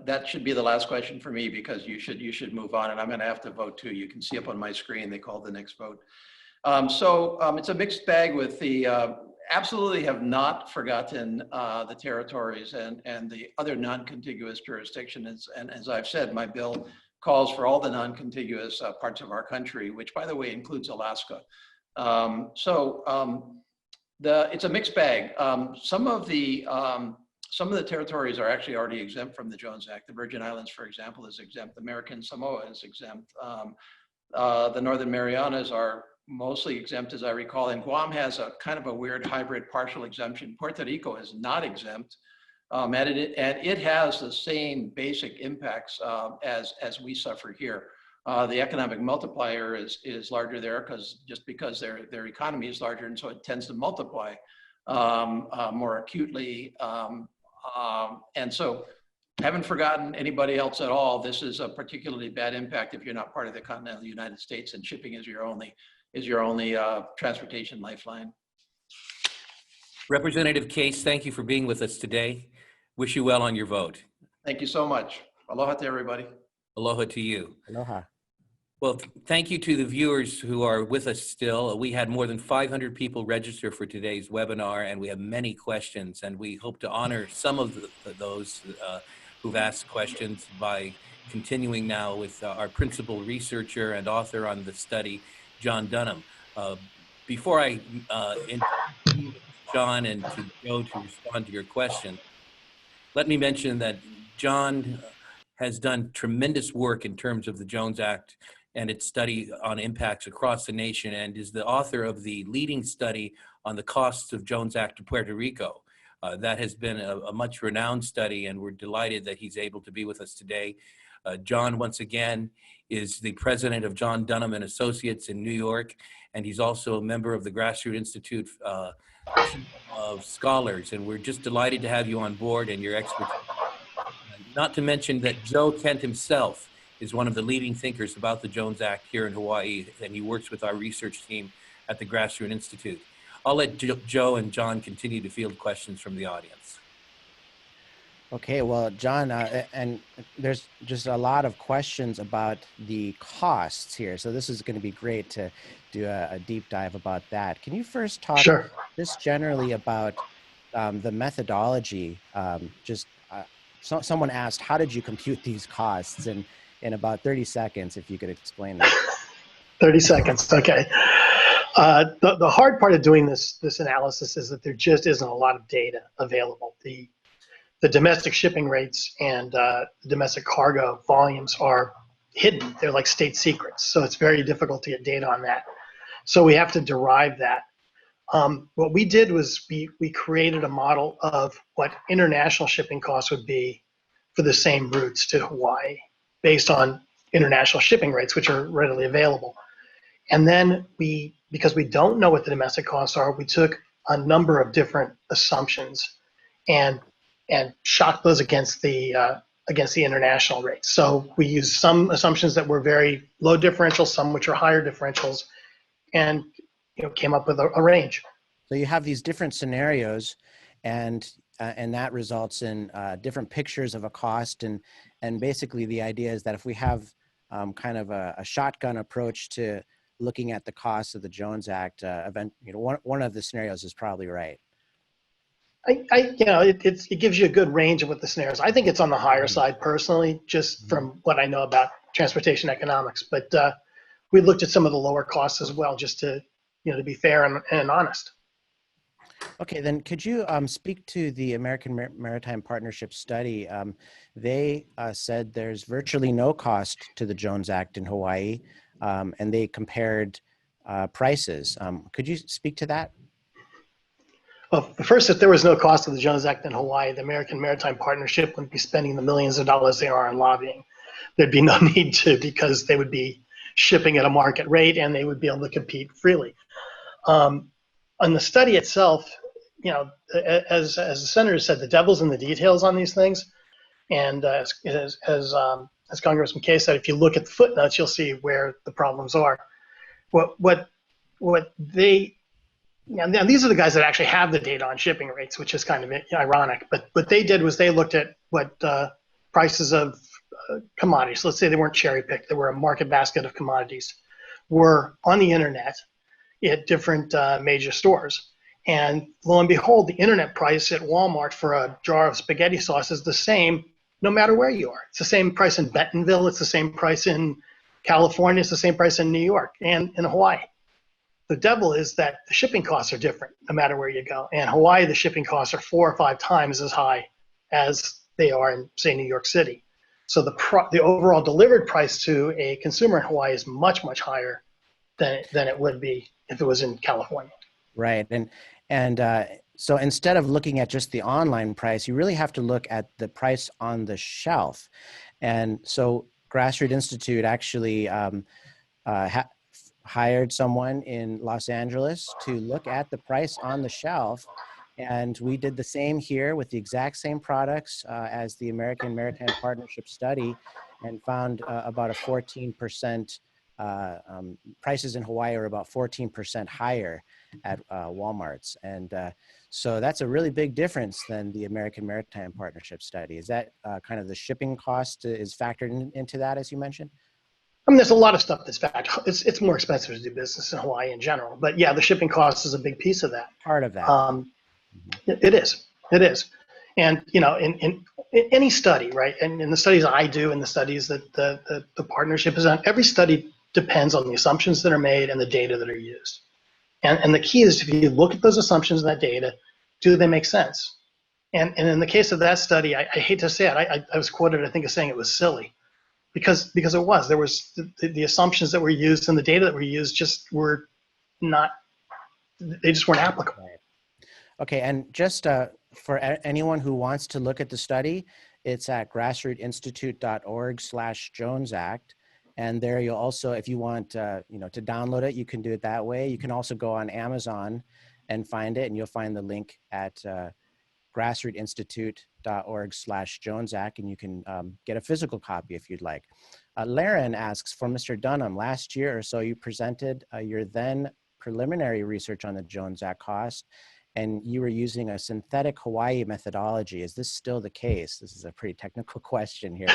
that should be the last question for me, because you should move on, and I'm going to have to vote too. You can see up on my screen, they called the next vote. It's a mixed bag with absolutely have not forgotten the territories and the other non-contiguous jurisdictions. And as I've said, my bill calls for all the non-contiguous parts of our country, which by the way includes Alaska. It's a mixed bag. Some of the territories are actually already exempt from the Jones Act. The Virgin Islands, for example, is exempt. American Samoa is exempt. The Northern Marianas are mostly exempt, as I recall, and Guam has a kind of a weird hybrid partial exemption. Puerto Rico is not exempt, and it has the same basic impacts as we suffer here. The economic multiplier is larger there because their economy is larger, and so it tends to multiply more acutely. And so, haven't forgotten anybody else at all. This is a particularly bad impact if you're not part of the continental United States, and shipping is your only transportation lifeline. Representative Case, thank you for being with us today. Wish you well on your vote. Thank you so much. Aloha to everybody. Aloha to you. Aloha. Well, thank you to the viewers who are with us still. We had more than 500 people register for today's webinar, and we have many questions, and we hope to honor some of those who've asked questions by continuing now with our principal researcher and author on the study, John Dunham. Before I introduce John and to Joe to respond to your question, let me mention that John has done tremendous work in terms of the Jones Act and its study on impacts across the nation, and is the author of the leading study on the costs of Jones Act to Puerto Rico. That has been a much renowned study, and we're delighted that he's able to be with us today. John, once again, is the president of John Dunham and Associates in New York, and he's also a member of the Grassroots Institute of Scholars, and we're just delighted to have you on board and your expertise. Not to mention that Joe Kent himself is one of the leading thinkers about the Jones Act here in Hawaii, and he works with our research team at the Grassroots Institute. I'll let Joe and John continue to field questions from the audience. Okay, well, John, and there's just a lot of questions about the costs here. So this is going to be great to do a deep dive about that. Can you first talk just generally about the methodology? Someone asked, how did you compute these costs? And in about 30 seconds, if you could explain that. 30 seconds, okay. The hard part of doing this analysis is that there just isn't a lot of data available. The domestic shipping rates and the domestic cargo volumes are hidden. They're like state secrets, so it's very difficult to get data on that. So we have to derive that. What we did was we created a model of what international shipping costs would be for the same routes to Hawaii based on international shipping rates, which are readily available. And then because we don't know what the domestic costs are, we took a number of different assumptions and shocked those against the international rates. So we used some assumptions that were very low differentials, some which are higher differentials, and came up with a range. So you have these different scenarios, and that results in different pictures of a cost, and basically the idea is that if we have kind of a shotgun approach to looking at the costs of the Jones Act, one of the scenarios is probably right. It gives you a good range of what the scenarios. I think it's on the higher side personally, just from what I know about transportation economics. But we looked at some of the lower costs as well, just to be fair and honest. Okay, then could you speak to the American Maritime Partnership study? They said there's virtually no cost to the Jones Act in Hawaii, and they compared prices. Could you speak to that? Well, first, if there was no cost of the Jones Act in Hawaii, the American Maritime Partnership wouldn't be spending the millions of dollars they are on lobbying. There'd be no need to, because they would be shipping at a market rate and they would be able to compete freely. On the study itself, as the senator said, the devil's in the details on these things. And as Congressman Kay said, if you look at the footnotes, you'll see where the problems are. Now, these are the guys that actually have the data on shipping rates, which is kind of ironic. But what they did was they looked at what prices of commodities, let's say they weren't cherry-picked, they were a market basket of commodities, were on the internet at different major stores. And lo and behold, the internet price at Walmart for a jar of spaghetti sauce is the same no matter where you are. It's the same price in Bentonville, it's the same price in California, it's the same price in New York and in Hawaii. the devil is that the shipping costs are different no matter where you go. And Hawaii, the shipping costs are 4 or 5 times as high as they are in, say, New York City. So the overall delivered price to a consumer in Hawaii is much, much higher than it would be if it was in California. Right. And so instead of looking at just the online price, you really have to look at the price on the shelf. And so Grassroots Institute actually hired someone in Los Angeles to look at the price on the shelf. And we did the same here with the exact same products as the American Maritime Partnership study, and found about a 14%, prices in Hawaii are about 14% higher at Walmart's. And so that's a really big difference than the American Maritime Partnership study. Is that kind of the shipping cost is factored into that, as you mentioned? I mean, there's a lot of stuff that's factored. It's more expensive to do business in Hawaii in general. But yeah, the shipping cost is a big piece of that. Part of that. It is. It is. And, you know, in any study, right, and in the studies I do and the studies that the partnership is on, every study depends on the assumptions that are made and the data that are used. And the key is, if you look at those assumptions and that data, do they make sense? And in the case of that study, I hate to say it, I was quoted, I think, as saying it was silly. Because it was. There was the assumptions that were used and the data that were used just were not, they just weren't applicable. Right. Okay, and just for anyone who wants to look at the study, it's at grassrootsinstitute.org/Jones Act. And there you'll also, if you want to download it, you can do it that way. You can also go on Amazon and find it, and you'll find the link at grassrootsinstitute.org/Jones Act, and you can get a physical copy if you'd like. Laren asks, for Mr. Dunham, last year or so you presented your then preliminary research on the Jones Act cost, and you were using a synthetic Hawaii methodology. Is this still the case? This is a pretty technical question here.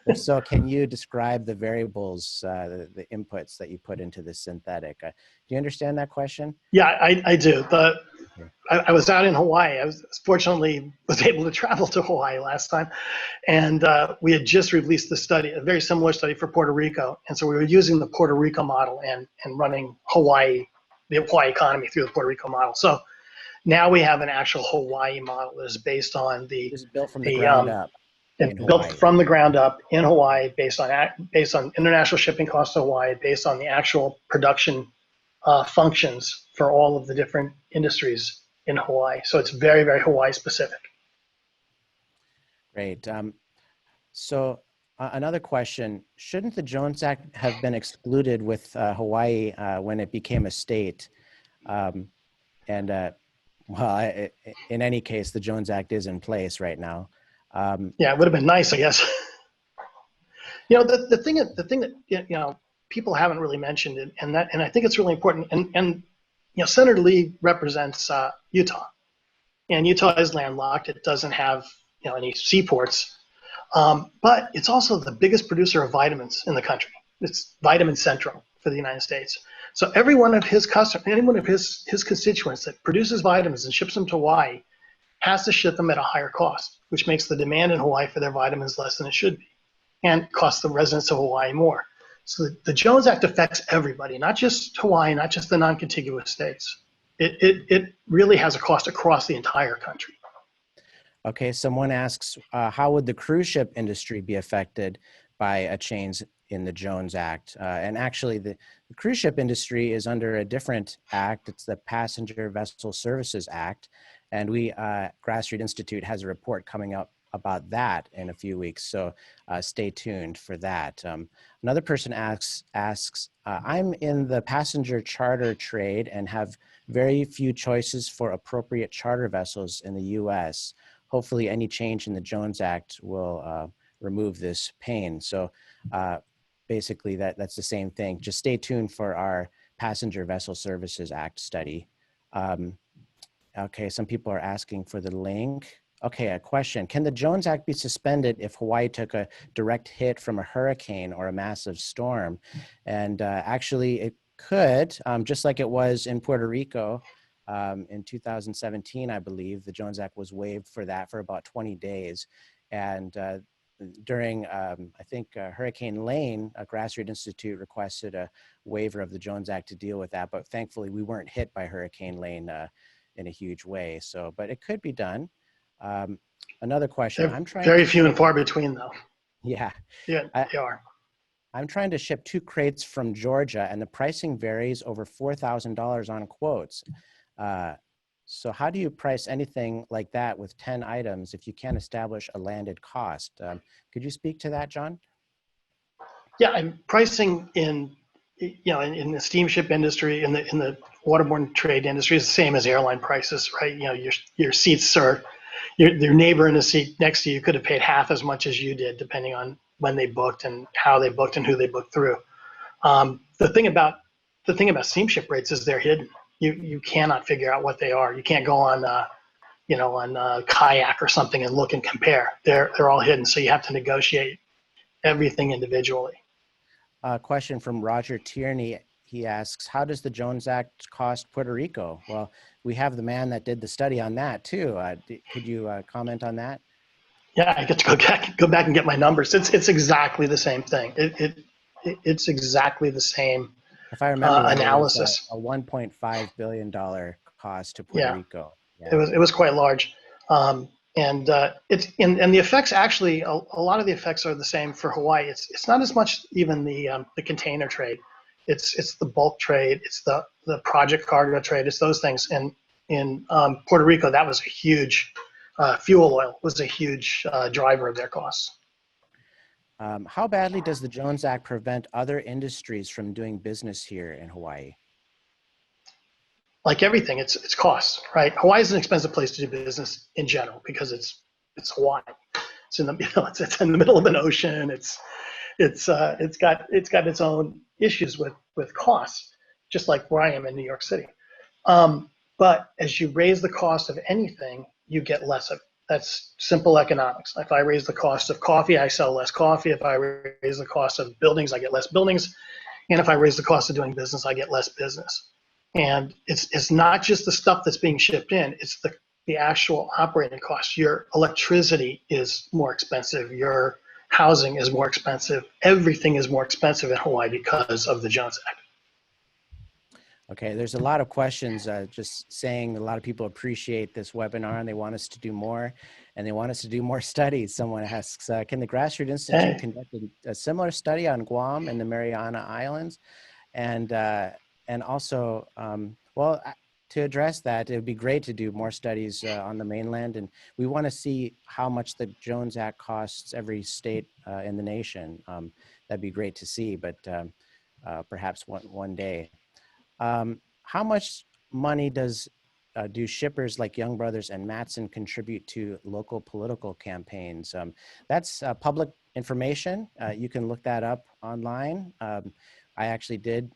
If so, can you describe the variables, the inputs that you put into the synthetic? Do you understand that question? Yeah, I do. I was out in Hawaii. I was fortunately was able to travel to Hawaii last time, and we had just released the study, a very similar study for Puerto Rico, and so we were using the Puerto Rico model and running the Hawaii economy through the Puerto Rico model. So now we have an actual Hawaii model that is based on This is built from the ground up. Built from the ground up in Hawaii, based on international shipping costs to Hawaii, based on the actual production functions for all of the different industries in Hawaii. So it's very, very Hawaii specific. Great. So another question, shouldn't the Jones Act have been excluded with Hawaii when it became a state? Well, in any case, the Jones Act is in place right now. Yeah, it would have been nice, I guess. The thing that people haven't really mentioned, and I think it's really important. And Senator Lee represents Utah, and Utah is landlocked. It doesn't have any seaports, but it's also the biggest producer of vitamins in the country. It's vitamin central for the United States. So every one of his customers, any one of his constituents that produces vitamins and ships them to Hawaii, has to ship them at a higher cost, which makes the demand in Hawaii for their vitamins less than it should be, and costs the residents of Hawaii more. So the Jones Act affects everybody, not just Hawaii, not just the non-contiguous states. It really has a cost across the entire country. Okay, someone asks, how would the cruise ship industry be affected by a change in the Jones Act? And actually, the cruise ship industry is under a different act. It's the Passenger Vessel Services Act. And we, Grassroots Institute, has a report coming up about that in a few weeks. So stay tuned for that. Another person asks, I'm in the passenger charter trade and have very few choices for appropriate charter vessels in the US. Hopefully any change in the Jones Act will remove this pain. So basically that's the same thing. Just stay tuned for our Passenger Vessel Services Act study. Okay, some people are asking for the link. Okay, a question. Can the Jones Act be suspended if Hawaii took a direct hit from a hurricane or a massive storm? And actually it could, just like it was in Puerto Rico in 2017, I believe. The Jones Act was waived for that for about 20 days. And during, I think, Hurricane Lane, a Grassroots Institute requested a waiver of the Jones Act to deal with that, but thankfully we weren't hit by Hurricane Lane in a huge way. So, but it could be done. Another question. They're I'm trying very to few and ship, far between, though. yeah, Yeah, I, they are. I'm trying to ship 2 crates from Georgia, and the pricing varies over $4,000 on quotes. So how do you price anything like that with 10 items if you can't establish a landed cost? Could you speak to that, John? Yeah, and pricing in, in the steamship industry, in the waterborne trade industry is the same as airline prices, right? Your seats are, your neighbor in the seat next to you could have paid half as much as you did, depending on when they booked and how they booked and who they booked through. The thing about steamship rates is they're hidden. You cannot figure out what they are. You can't go on Kayak or something and look and compare. They're all hidden, so you have to negotiate everything individually. Question from Roger Tierney. He asks, how does the Jones Act cost Puerto Rico? Well, we have the man that did the study on that too. Could you comment on that? Yeah, I get to go back and get my numbers. It's exactly the same thing. It's exactly the same If I remember right, analysis. It was a $1.5 billion cost to Puerto Yeah, Rico. Yeah. it was quite large. And the effects actually, a lot of the effects are the same for Hawaii. It's not as much even the container trade. It's the bulk trade. It's the project cargo trade. It's those things. And in Puerto Rico, that was a huge fuel oil was a huge driver of their costs. How badly does the Jones Act prevent other industries from doing business here in Hawaii? Like everything, it's costs, right? Hawaii is an expensive place to do business in general because it's Hawaii. It's in the it's in the middle of an ocean. It's got its own issues with costs, just like where I am in New York City. But as you raise the cost of anything, you get less of it. That's simple economics. If I raise the cost of coffee, I sell less coffee. If I raise the cost of buildings, I get less buildings. And if I raise the cost of doing business, I get less business. And it's not just the stuff that's being shipped in, it's the actual operating cost. Your electricity is more expensive. Your housing is more expensive. Everything is more expensive in Hawaii because of the Jones Act. Okay, there's a lot of questions just saying a lot of people appreciate this webinar and they want us to do more and they want us to do more studies. Someone asks, can the Grassroots Institute conduct a similar study on Guam and the Mariana Islands? And also, well, to address that, it would be great to do more studies on the mainland. And we want to see how much the Jones Act costs every state in the nation. That'd be great to see, but perhaps one day. How much money do shippers like Young Brothers and Matson contribute to local political campaigns? That's public information. You can look that up online. I actually did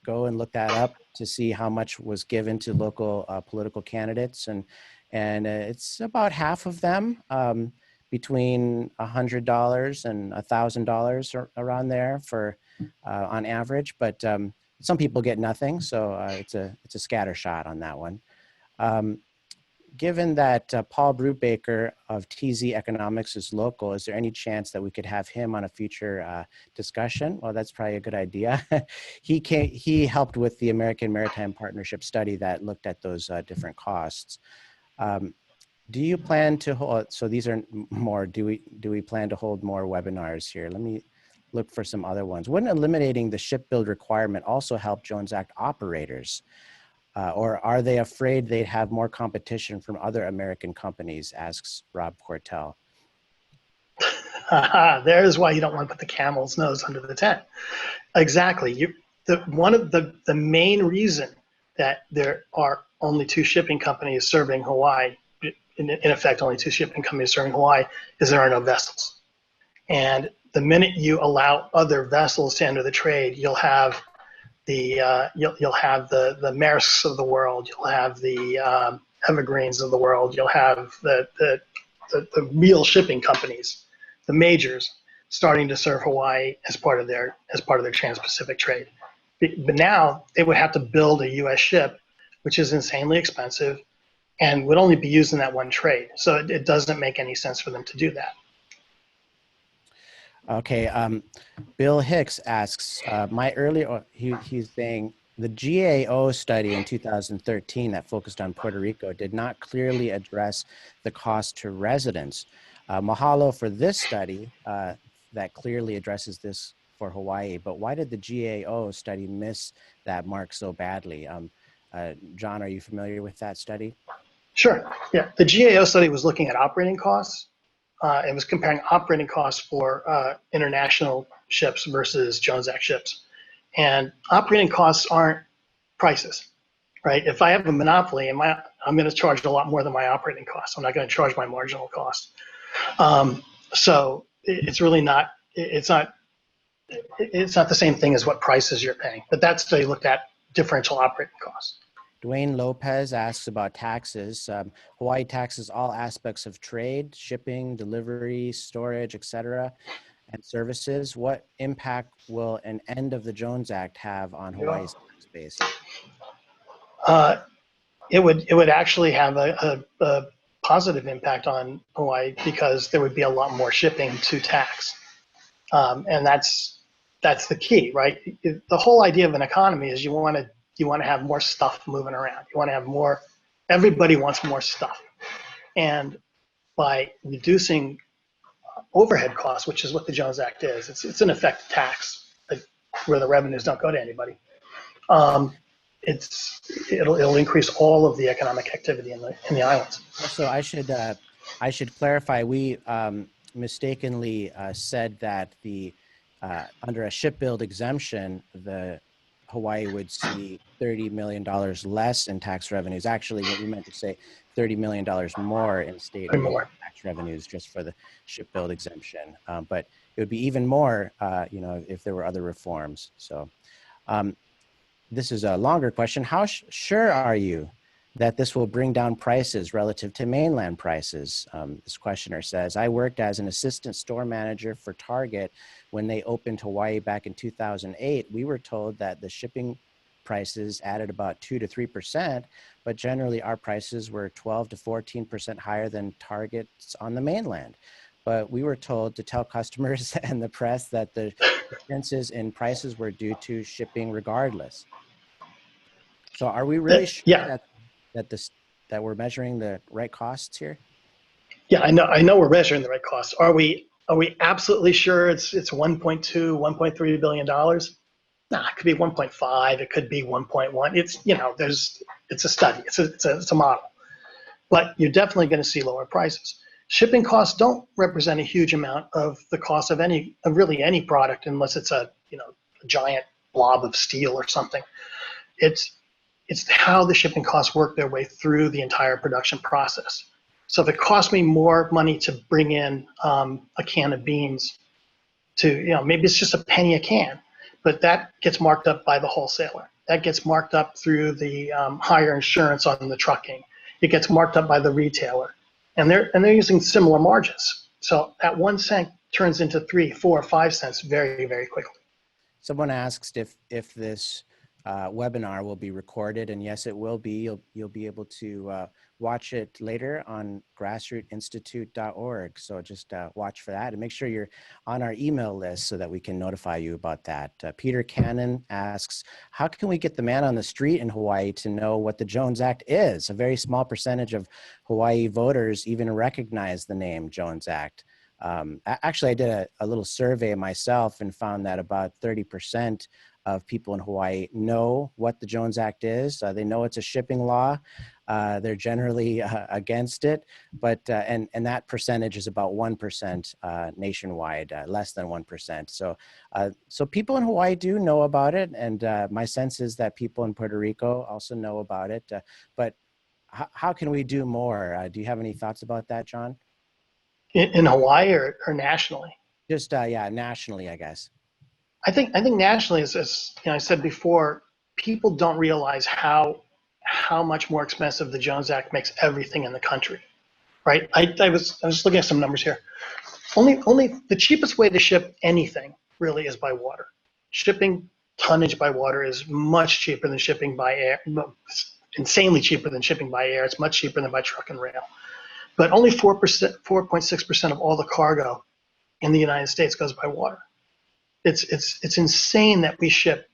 go and look that up to see how much was given to local political candidates, and it's about half of them, between $100 and $1,000 around there for on average. But some people get nothing, so it's a scatter shot on that one. Given that Paul Brubaker of TZ Economics is local, is there any chance that we could have him on a future discussion? Well, that's probably a good idea. He helped with the American Maritime Partnership study that looked at those different costs. Do you plan to hold? So these are more. Do we plan to hold more webinars here? Let me look for some other ones. Wouldn't eliminating the shipbuild requirement also help Jones Act operators? Or are they afraid they'd have more competition from other American companies, asks Rob Cortell. There's why you don't want to put the camel's nose under the tent. Exactly. One of the main reason that there are only 2 shipping companies serving Hawaii, in effect only 2 shipping companies serving Hawaii, is there are no vessels. And the minute you allow other vessels to enter the trade, you'll have you'll have the Maersks of the world, you'll have the Evergreens of the world, you'll have the real shipping companies, the majors, starting to serve Hawaii as part of their Trans-Pacific trade. But now they would have to build a U.S. ship, which is insanely expensive, and would only be used in that one trade. So it doesn't make any sense for them to do that. Okay, Bill Hicks asks, he's saying the GAO study in 2013 that focused on Puerto Rico did not clearly address the cost to residents. Mahalo for this study that clearly addresses this for Hawaii, but why did the GAO study miss that mark so badly? John, are you familiar with that study? Sure. Yeah. The GAO study was looking at operating costs. It was comparing operating costs for international ships versus Jones Act ships. And operating costs aren't prices, right? If I have a monopoly, I'm going to charge a lot more than my operating costs. I'm not going to charge my marginal cost. So it's really not. It's not the same thing as what prices you're paying. But that study looked at differential operating costs. Dwayne Lopez asks about taxes. Hawaii taxes all aspects of trade, shipping, delivery, storage, etc., and services. What impact will an end of the Jones Act have on Hawaii's tax base? It would actually have a positive impact on Hawaii because there would be a lot more shipping to tax, and that's the key, right? The whole idea of an economy is you want to have more stuff moving around. You want to have more. Everybody wants more stuff, and by reducing overhead costs, which is what the Jones Act is, it's an effective tax where the revenues don't go to anybody. It'll increase all of the economic activity in the islands. Also, I should clarify. We mistakenly said that the under a shipbuild exemption, the Hawaii would see $30 million less in tax revenues. Actually, what we meant to say, $30 million more in state and local tax revenues just for the shipbuild exemption. But it would be even more, if there were other reforms. So this is a longer question. How sure are you that this will bring down prices relative to mainland prices? This questioner says, I worked as an assistant store manager for Target when they opened Hawaii back in 2008. We were told that the shipping prices added about 2 to 3%, but generally our prices were 12 to 14% higher than Target's on the mainland. But we were told to tell customers and the press that the differences in prices were due to shipping regardless. So are we really sure that we're measuring the right costs here? Yeah, I know we're measuring the right costs. Are we absolutely sure it's 1.2, 1.3 billion dollars? Nah, it could be 1.5, it could be 1.1. It's a study, it's a model. But you're definitely going to see lower prices. Shipping costs don't represent a huge amount of the cost of really any product unless it's a giant blob of steel or something. It's how the shipping costs work their way through the entire production process. So if it costs me more money to bring in a can of beans maybe it's just a penny a can, but that gets marked up by the wholesaler. That gets marked up through the higher insurance on the trucking. It gets marked up by the retailer. And they're using similar margins. So that 1 cent turns into 3, 4, 5 cents very, very quickly. Someone asked if this webinar will be recorded, and yes, it will be. You'll be able to watch it later on grassrootinstitute.org. So just watch for that and make sure you're on our email list so that we can notify you about that. Peter Cannon asks, how can we get the man on the street in Hawaii to know what the Jones Act is? A very small percentage of Hawaii voters even recognize the name Jones Act. Actually, I did a little survey myself and found that about 30% of people in Hawaii know what the Jones Act is. They know it's a shipping law. They're generally against it, but and that percentage is about 1% nationwide, less than 1%. So people in Hawaii do know about it, and my sense is that people in Puerto Rico also know about it. But how can we do more? Do you have any thoughts about that, John? In Hawaii or nationally? Just nationally, I guess. I think nationally, as I said before, people don't realize how much more expensive the Jones Act makes everything in the country, right? I was looking at some numbers here. Only the cheapest way to ship anything really is by water. Shipping tonnage by water is much cheaper than shipping by air. It's insanely cheaper than shipping by air. It's much cheaper than by truck and rail. But only 4%, 4.6% of all the cargo in the United States goes by water. It's insane that we ship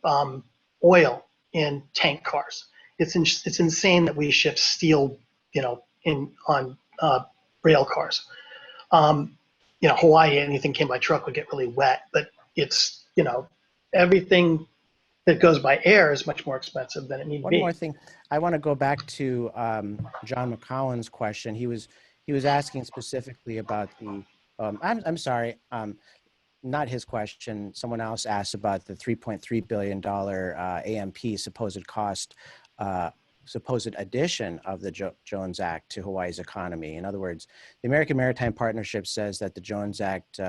oil in tank cars. It's insane that we ship steel, on rail cars. Hawaii, anything came by truck would get really wet, but it's, everything that goes by air is much more expensive than it need to One be. more thing, I want to go back to John McCowan's question. He was asking specifically about the. I'm sorry, not his question. Someone else asked about the $3.3 billion AMP supposed cost, supposed addition of the Jones Act to Hawaii's economy. In other words, the American Maritime Partnership says that the Jones Act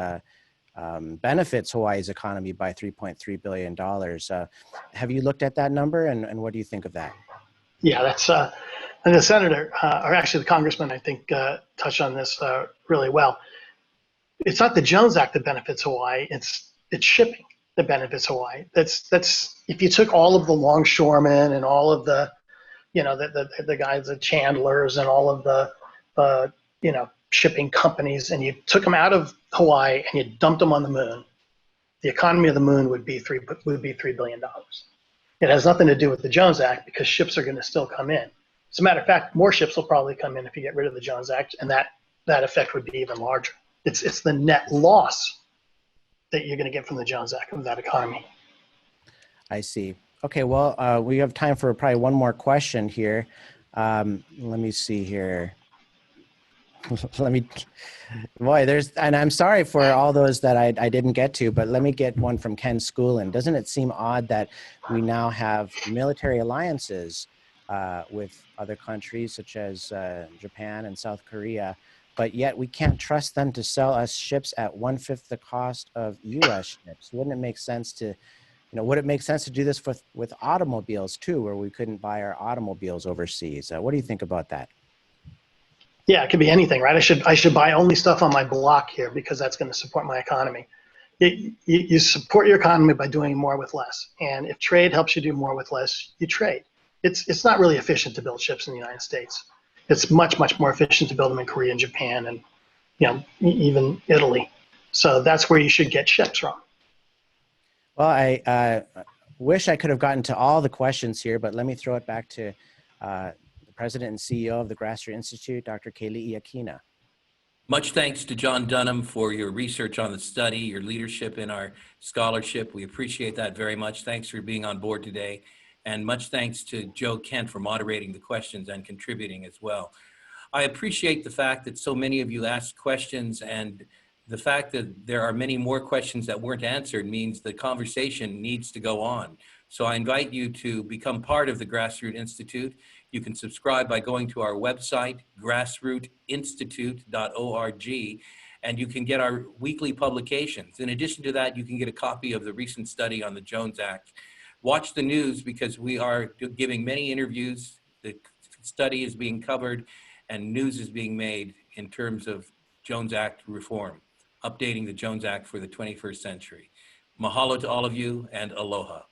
benefits Hawaii's economy by $3.3 billion. Have you looked at that number, and what do you think of that? Yeah, that's and the senator, or actually the congressman, I think, touched on this really well. It's not the Jones Act that benefits Hawaii; it's shipping that benefits Hawaii. That's if you took all of the longshoremen and all of the, the guys, the chandlers, and all of the shipping companies, and you took them out of Hawaii and you dumped them on the moon, the economy of the moon would be $3 billion. It has nothing to do with the Jones Act because ships are going to still come in. As a matter of fact, more ships will probably come in if you get rid of the Jones Act, and that effect would be even larger. It's the net loss that you're going to get from the Jones Act of that economy. I see. Okay, well, we have time for probably one more question here. Let me see here. And I'm sorry for all those that I didn't get to, but let me get one from Ken Schoolin. Doesn't it seem odd that we now have military alliances with other countries such as Japan and South Korea, but yet we can't trust them to sell us ships at 1/5 the cost of U.S. ships? Wouldn't it make sense to, would it make sense to do this with automobiles too, where we couldn't buy our automobiles overseas? What do you think about that? Yeah, it could be anything, right? I should buy only stuff on my block here because that's going to support my economy. You support your economy by doing more with less, and if trade helps you do more with less, you trade. It's not really efficient to build ships in the United States. It's much more efficient to build them in Korea and Japan and even Italy. So that's where you should get ships from. Well, I wish I could have gotten to all the questions here, but let me throw it back to the President and CEO of the Grassroot Institute, Dr. Keli'i Akina. Much thanks to John Dunham for your research on the study, your leadership in our scholarship. We appreciate that very much. Thanks for being on board today. And much thanks to Joe Kent for moderating the questions and contributing as well. I appreciate the fact that so many of you asked questions, and the fact that there are many more questions that weren't answered means the conversation needs to go on. So I invite you to become part of the Grassroot Institute. You can subscribe by going to our website, grassrootinstitute.org, and you can get our weekly publications. In addition to that, you can get a copy of the recent study on the Jones Act. Watch the news because we are giving many interviews. The study is being covered and news is being made in terms of Jones Act reform, updating the Jones Act for the 21st century. Mahalo to all of you, and aloha.